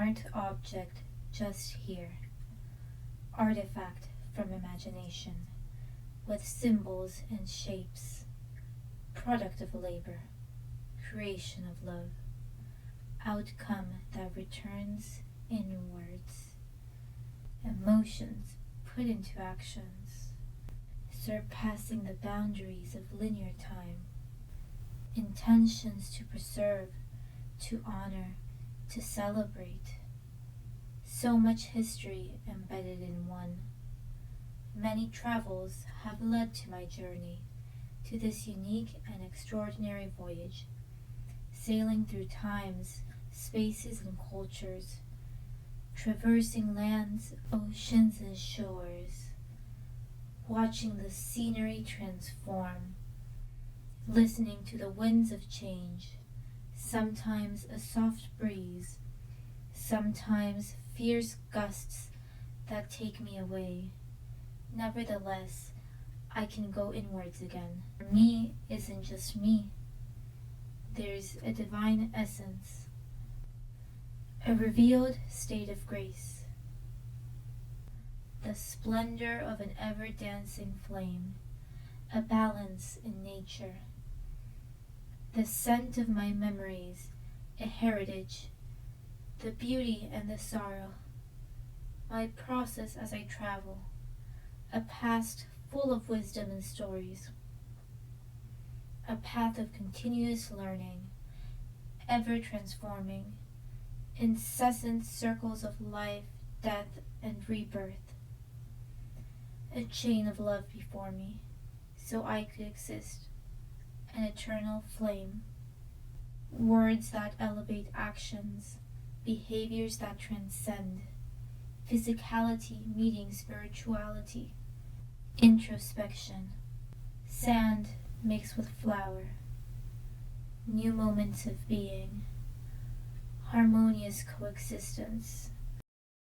art object just here, artifact from imagination, with symbols and shapes, product of labor, creation of love, outcome that returns inwards, emotions put into actions, surpassing the boundaries of linear time, intentions to preserve, to honor, to celebrate. So much history embedded in one. Many travels have led to my journey, to this unique and extraordinary voyage, sailing through times, spaces, and cultures, traversing lands, oceans, and shores, watching the scenery transform, listening to the winds of change, sometimes a soft breeze, sometimes fierce gusts that take me away. Nevertheless, I can go inwards again. Me isn't just me. There's a divine essence, a revealed state of grace, the splendor of an ever-dancing flame, a balance in nature, the scent of my memories, a heritage, the beauty and the sorrow, my process as I travel, a past full of wisdom and stories, a path of continuous learning, ever transforming, incessant circles of life, death, and rebirth, a chain of love before me, so I could exist, an eternal flame, words that elevate actions, behaviors that transcend, physicality meeting spirituality, introspection, sand mixed with flower, new moments of being, harmonious coexistence,